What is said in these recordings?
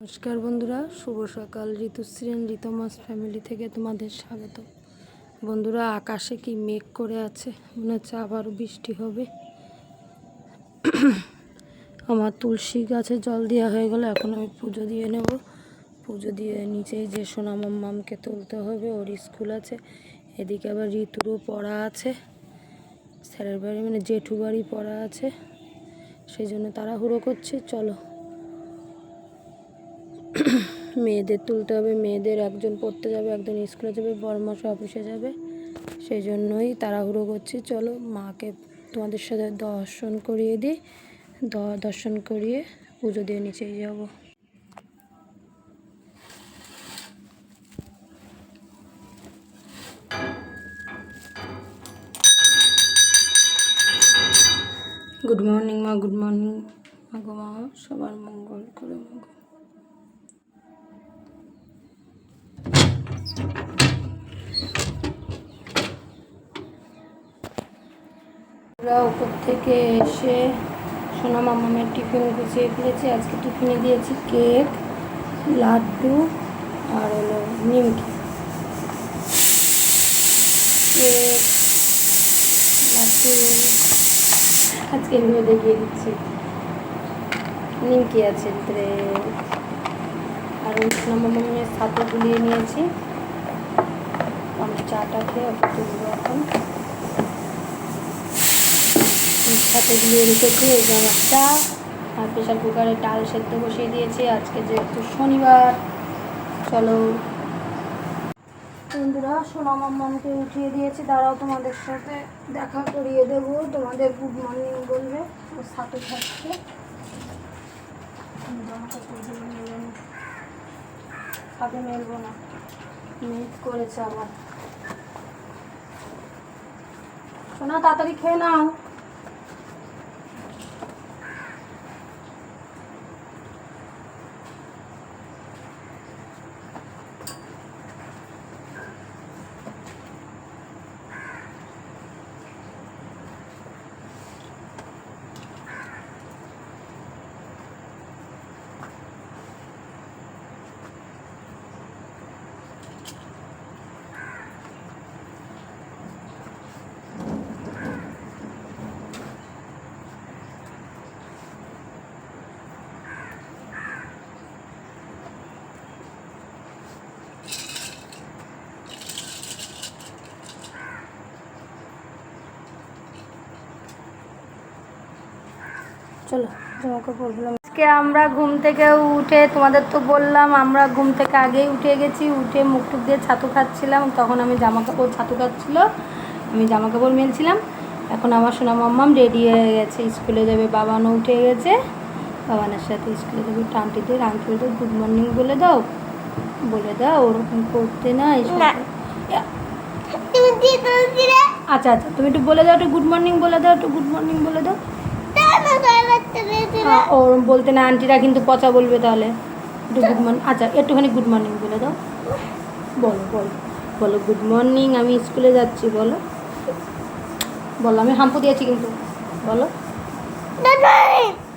নমস্কার বন্ধুরা, শুভ সকাল। ঋতুশ্রী ঋতমাস ফ্যামিলি থেকে তোমাদের স্বাগত। বন্ধুরা, আকাশে কি মেঘ করে আছে, মনে হচ্ছে আবারও বৃষ্টি হবে। আমার তুলসী গাছে জল দেওয়া হয়ে গেল, এখন আমি পুজো দিয়ে নেব। পুজো দিয়ে নিচেই যে সোনা মাম্মামকে তুলতে হবে, ওর স্কুল আছে। এদিকে আবার ঋতুরও পড়া আছে, স্যারের বাড়ি মানে জেঠু বাড়ি পড়া আছে, সেই জন্য তাড়াহুড়ো করছে। চলো, মেয়েদের তুলতে হবে। মেয়েদের একজন পড়তে যাবে, একজন স্কুলে যাবে, বড়মশাই অফিসে যাবে, সেই জন্যই তাড়াহুড়ো করছি। চলো, মাকে তোমাদের সাথে দর্শন করিয়ে দিই। দর্শন করিয়ে পুজো দিয়ে নিচেই যাব। গুড মর্নিং মা, গুড মর্নিং মা গো মা, সবার মঙ্গল করে মঙ্গল। উপর থেকে এসে সোনা মামামের টিফিন গুছিয়ে ফেলেছি। আজকে টিফিনে দিয়েছি কেক, লাড্ডু আর হলো নিমকি। কেক, লাড্ডু আজকে এগুলো দেখিয়ে দিচ্ছি। নিমকি আছে ভিতরে, আর সোনা মামামের সাথে গুলিয়ে নিয়েছি। আমি চাটা খেয়ে ওকে তুলবো এখন। সাথে গুলিয়ে রেখেছি এই যে আমার চা, আর প্রেশার কুকারে ডাল সেদ্ধ বসিয়ে দিয়েছি আজকে যেহেতু শনিবার। চলো বন্ধুরা, সোনা মাম্মামকে উঠিয়ে দিয়েছি, দাঁড়াও তোমাদের সাথে দেখা করিয়ে দেবো। তোমাদের গুড মর্নিং বলবে, ওর সাথে থাকছে। সাথে মেলবো না, মিট করেছে আবার। সোনা তাড়াতাড়ি খেয়ে নাও। চলো, জামা কাপড় বললাম। আজকে আমরা ঘুম থেকে উঠে, তোমাদের তো বললাম আমরা ঘুম থেকে আগেই উঠে গেছি। উঠে মুখ টুক দিয়ে ছাতু খাচ্ছিলাম, তখন আমি জামা কাপড়, ছাতু খাচ্ছিল, আমি জামা কাপড় মেলছিলাম। এখন আমার সোনা মাম্মাম রেডি হয়ে গেছে, স্কুলে যাবে। বাবানও উঠে গেছে, বাবানের সাথে স্কুলে যাবে। আন্টিদের আঙ্কেলদের গুড মর্নিং বলে দাও, বলে দাও। ওরকম করতে না, আচ্ছা আচ্ছা, তুমি একটু বলে দাও, একটু গুড মর্নিং বলে দাও, একটু গুড মর্নিং বলে দাও। ওর বলতে না, আন্টিরা কিন্তু পচা বলবে, তাহলে একটু গুড মর্নিং। আচ্ছা, একটুখানি গুড মর্নিং বলে দাও। বলো বলো বলো, গুড মর্নিং, আমি স্কুলে যাচ্ছি। বলো বলো, আমি হাম্পু দিয়েছি কিন্তু। বলো।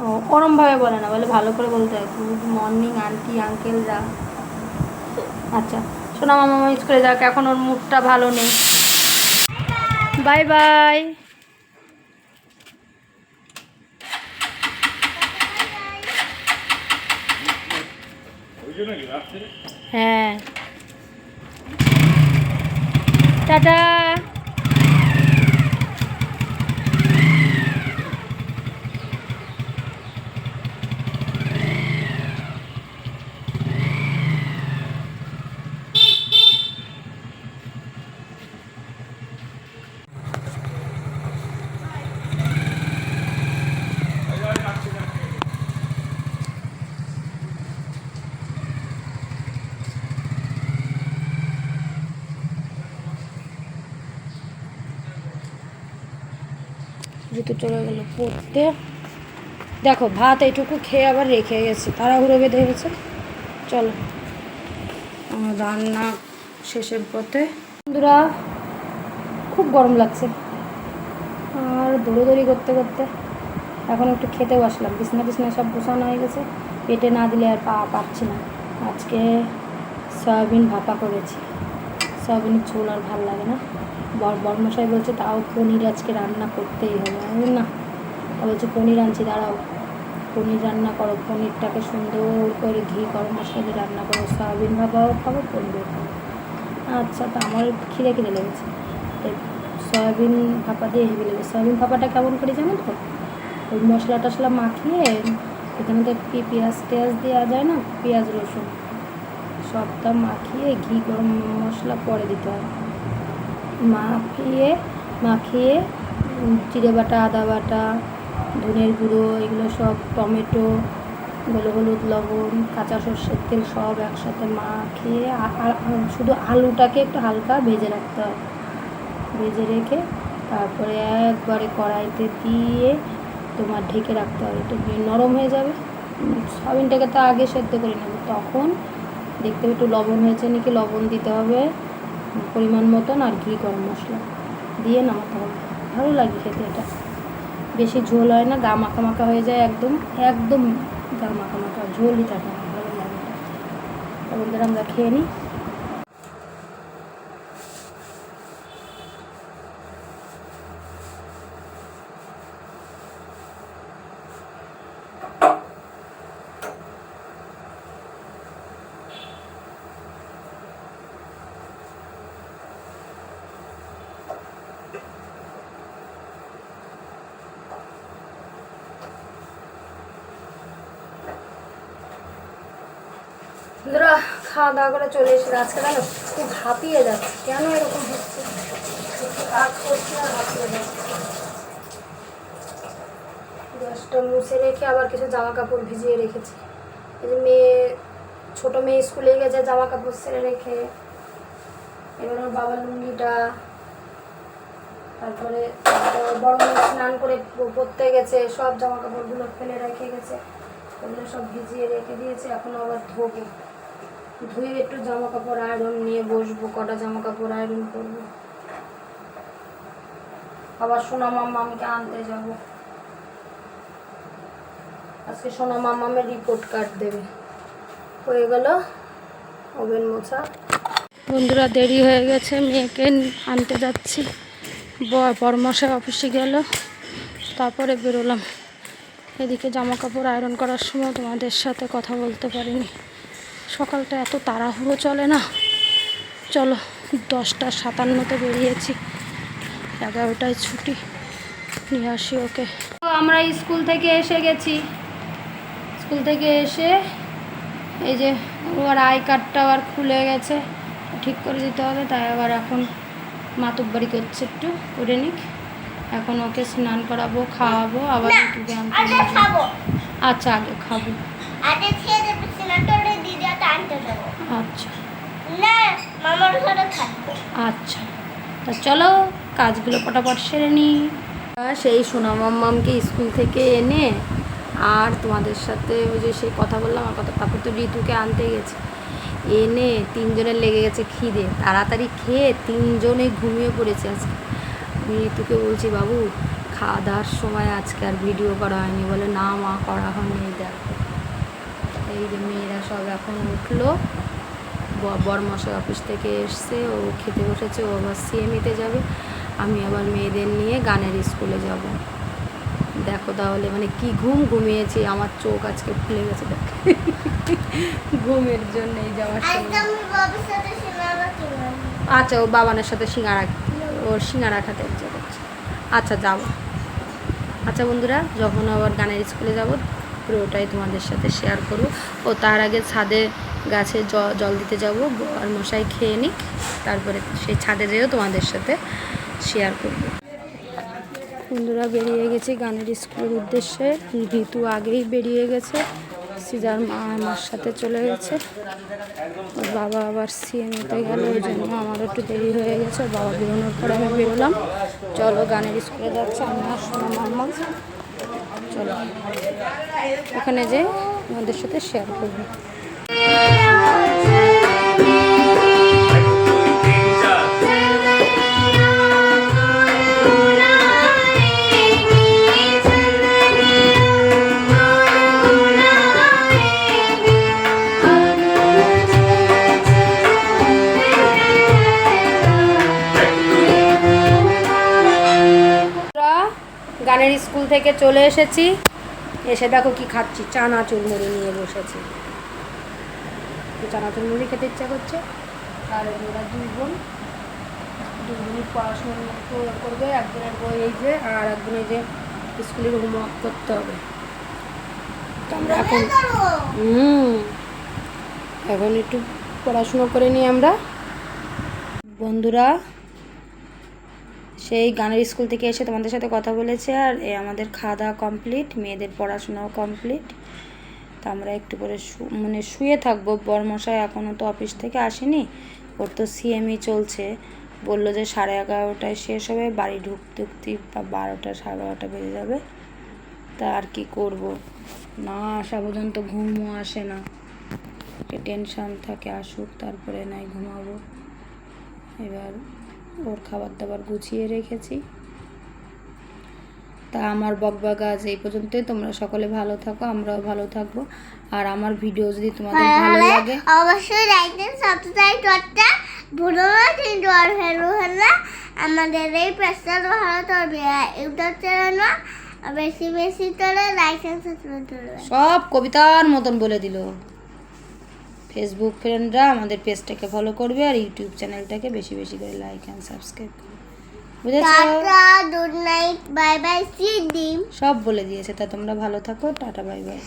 ও ওরমভাবে বলে না, বলে ভালো করে বলতে হয়, গুড মর্নিং আন্টি আঙ্কেলরা। আচ্ছা, শোনা মামা স্কুলে যাক, এখন ওর মুডটা ভালো নেই। Bye bye. হ্যাঁ, টাটা। ঋতু চলে গেল পড়তে। দেখো, ভাত এইটুকু খেয়ে আবার রেখে গেছে, তাড়াহুড়ো বেঁধে গেছে। চলো, আমার রান্না শেষের পথে। বন্ধুরা, খুব গরম লাগছে, আর দৌড়োদৌড়ি করতে করতে এখন একটু খেতে বসলাম। বিছনা সব গোছানো হয়ে গেছে, পেটে না দিলে আর পাচ্ছি না। আজকে সয়াবিন ভাপা করেছি, সয়াবিনের ঝোল আর ভালো লাগে না। বরমশাই বলছে তাও পনির আজকে রান্না করতেই হবে। আমি না, বলছে পনির আনছি, দাঁড়াও পনির রান্না করো, পনিরটাকে সুন্দর করে ঘি গরম মশলা দিয়ে রান্না করো, সয়াবিন ভাপাও খাবো পনিরও খাবো। আচ্ছা, তো আমার খিদে লেগেছে, সয়াবিন ভাপা দিয়ে হেভি লেগেছে। সয়াবিন ভাপাটা কেমন করে জানো তো, ওই মশলা টশলা মাখিয়ে এখানে তো পেঁয়াজ টেয়াজ দেওয়া যায় না, পেঁয়াজ রসুন সবটা মাখিয়ে ঘি গরম মশলা পরে দিতে হয়, মাখিয়ে জিরে বাটা, আদা বাটা, ধনের গুঁড়ো, এগুলো সব, টমেটো, হলুদ, লবণ, কাঁচা সর্ষের তেল সব একসাথে মাখিয়ে শুধু আলুটাকে একটু হালকা ভেজে রাখতে হয়, ভেজে রেখে তারপরে একবারে কড়াইতে দিয়ে তোমার ঢেকে রাখতে হবে। একটু নরম হয়ে যাবে, সয়াবিনটাকে তো আগে সেদ্ধ করে নেবে, তখন দেখতে হবে একটু লবণ হয়েছে নাকি, লবণ দিতে হবে পরিমাণ মতন, আর ঘি গরম মশলা দিয়ে নামাতে হবে। ভালো লাগে খেতে, এটা বেশি ঝোল হয় না, গা মাখা মাখা হয়ে যায়, একদম একদম গা মাখা মাখা, ঝোলই থাকে না, ভালো লাগে। বন্ধুরা আমরা খেয়ে নিই। বন্ধুরা খাওয়া দাওয়া করে চলে এসে আজকে জানো খুব হাঁপিয়ে যাচ্ছে, কেন এরকম হচ্ছে, কাজ করছে আর হাঁপিয়ে যাচ্ছে। গ্যাসটা মুছে রেখে আবার কিছু জামা কাপড় ভিজিয়ে রেখেছি। এই যে ছোটো মেয়ে স্কুলে গেছে, জামা কাপড় ছেড়ে রেখে, এবার ওর বাবার লুঙ্গিটা, তারপরে বড় মেয়ে স্নান করে পড়তে গেছে, সব জামা কাপড়গুলো ফেলে রেখে গেছে, ওগুলো সব ভিজিয়ে রেখে দিয়েছে। এখন আবার ধোবো, ধুয়ে একটু জামা কাপড় আয়রন নিয়ে বসবো, কটা জামা কাপড় আয়রন করবো। আবার সোনা মাম্মামকে আনতে যাব, আজকে সোনা মাম্মামের রিপোর্ট কার্ড দেবে। হয়ে গেল ওভেন মোছা। বন্ধুরা দেরি হয়ে গেছে, মেয়েকে আনতে যাচ্ছি, বরমশাই অফিসে গেল, তারপরে বেরোলাম। এদিকে জামা কাপড় আয়রন করার সময় তোমাদের সাথে কথা বলতে পারিনি, সকালটা এত তাড়াহুড়ো চলে না। চলো 10:57 বেরিয়েছি, 11টায় ছুটি, নিয়ে আসি ওকে। আমরা স্কুল থেকে এসে গেছি, স্কুল থেকে এসে এই যে ওর আই কার্ডটা আবার খুলে গেছে, ঠিক করে দিতে হবে, তাই আবার এখন মাতুব্বাড়ি করছে, একটু করে নিক। এখন ওকে স্নান করাবো, খাওয়াবো, আবার ইউটিউবে আনতে যাবো। আচ্ছা আগে খাবো, আচ্ছা আচ্ছা, তা চলো কাজগুলো পটাপট সেরে নিই। সেই সোনা মাম্মামকে স্কুল থেকে এনে আর তোমাদের সাথে ওই যে সেই কথা বললাম, আর কথা, তারপর তো ঋতুকে আনতে গেছে, এনে তিনজনের লেগে গেছে খিদে, তাড়াতাড়ি খেয়ে তিনজনে ঘুমিয়ে পড়েছে। আজকে আমি ঋতুকে বলছি, বাবু খাওয়া দাওয়ার সময় আজকে আর ভিডিও করা হয়নি, বলে না মা করা হয়নি। দেখো এই যে মেয়েরা সব এখন উঠলো, বরমশাই অফিস থেকে এসছে, ও খেতে বসেছে, ও আবার সিএমইতে যাবে, আমি আবার মেয়েদের নিয়ে গানের স্কুলে যাব। দেখো তাহলে মানে কি ঘুমিয়েছি, আমার চোখ আজকে ফুলে গেছে দেখ ঘুমের জন্য। এই যাওয়ার সময় আচ্ছা, ও বাবানের সাথে ওর সিঙ্গারা খেতে ইচ্ছে করছে। আচ্ছা যাবো। আচ্ছা বন্ধুরা, যখন আবার গানের স্কুলে যাব পুরোটাই তোমাদের সাথে শেয়ার করব। ও তার আগে ছাদে গাছে জল দিতে যাব, আর মশাই খেয়ে নিক, তারপরে সেই ছাদে যেও তোমাদের সাথে শেয়ার করব। বন্ধুরা বেরিয়ে গেছি গানের স্কুলের উদ্দেশ্যে, ঋতু আগেই বেরিয়ে গেছে, সিজার মা আমার সাথে চলে গেছে, ওর বাবা আবার সিএমইতে গেল, ওই জন্য আমার একটু দেরি হয়ে গেছে। ওর বাবা বেরোনোর পরে আমি বেরোলাম। চলো গানের স্কুলে যাচ্ছে, আমি আর সোনা মাম্মা, চলো ওখানে যে আমাদের সাথে শেয়ার করবো। গানের স্কুল থেকে চলে এসেছি, এসে দেখো কি খাচ্ছি, চানাচুর মুড়ি নিয়ে বসেছি। চানাচুর মুড়ি খেতে ইচ্ছা করছে। আর ওরা দুই বোনই পড়াশোনা করবে, একজনের বই এই যে, আর একজনের যে স্কুলের হোমওয়ার্ক করতে হবে। তো আমরা এখন একটু পড়াশুনো করে নিই আমরা। বন্ধুরা, সেই গানের স্কুল থেকে এসে তোমাদের সাথে কথা বলেছে, আর আমাদের খাওয়া দাওয়া কমপ্লিট, মেয়েদের পড়াশোনাও কমপ্লিট। তো আমরা একটু পরে শুয়ে থাকবো। বরমশাই এখনও তো অফিস থেকে আসেনি, ওর তো সিএমই চলছে। বললো যে 11:30টায় শেষ হবে, বাড়ি ঢুকতে বা 12টা 12:30 বেজে যাবে। তা আর কি করব, না আসা পর্যন্ত ঘুমও আসে না, টেনশান থাকে, আসুক তারপরে নাই ঘুমাবো। এবার ওর খাবার দাবার গুছিয়ে রেখেছি। তা আমার বকবক আজ এই পর্যন্তই। তোমরা সকলে ভালো থাকো, আমরাও ভালো থাকবো। আর আমার ভিডিও যদি তোমাদের ভালো লাগে অবশ্যই লাইক এন্ড সাবস্ক্রাইব করতে ভুলো না। কিন্তু আর হ্যালো আমাদের এই পেজটা ভালো করবে, ইউটিউব চ্যানেল বেশি বেশি করে লাইক এন্ড সাবস্ক্রাইব করবে। সব কবিতার মতন বলে দিল। ফেসবুক ফ্রেন্ডরা আমাদের পেজটাকে ফলো করবে, আর ইউটিউব চ্যানেলটাকে বেশি বেশি করে লাইক এন্ড সাবস্ক্রাইব করবে। বুঝেছো? Tata, good night, bye bye, সি ডিম সব বলে দিয়েছে। তা তোমরা ভালো থাকো, টাটা বাই বাই।